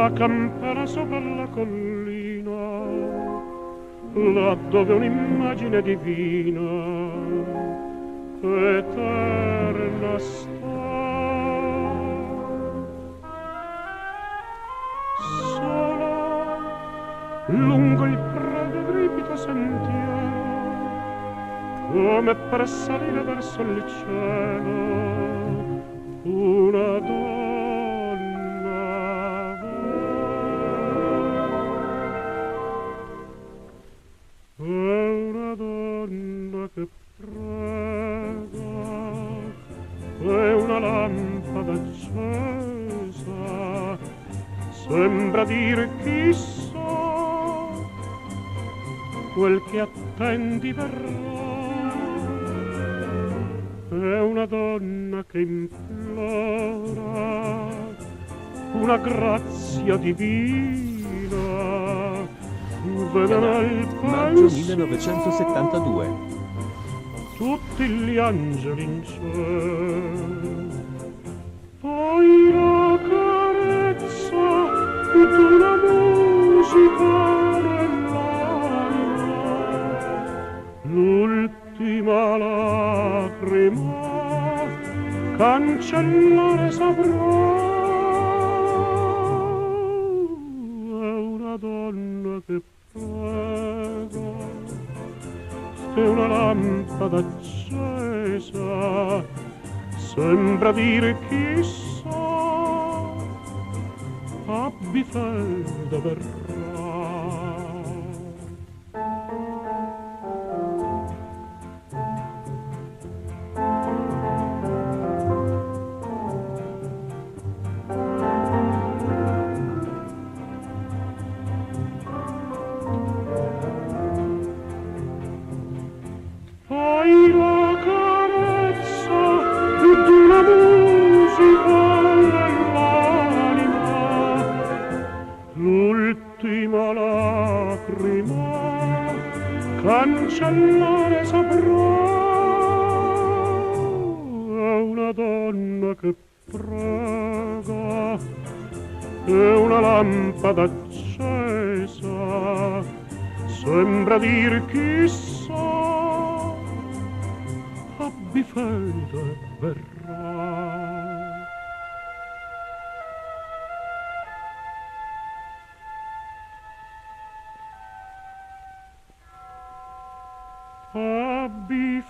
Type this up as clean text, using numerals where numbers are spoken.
la campana sopra la collina, là dove un'immagine divina eterna sta. Sola lungo il pregripido sentiero, come per salire verso il cielo, una donna va. È una donna che prega, è una lampada accesa, sembra dire chissà, quel che attendi verrà. È una donna che implora una grazia divina, vede nel Maggio 1972. tutti gli angeli in cielo, poi la carezza d'una musica nell'anima, l'ultima lacrima cancellare saprà. È una donna che prega, è una lampada accesa, sembra dire chissà, abbi fede verrà. Poi la carezza d'una musica nell'anima, l'ultima lacrima cancellare saprà. È una donna che prega, è una lampada accesa, sembra dir chissà, abbi fede verrà. Abbi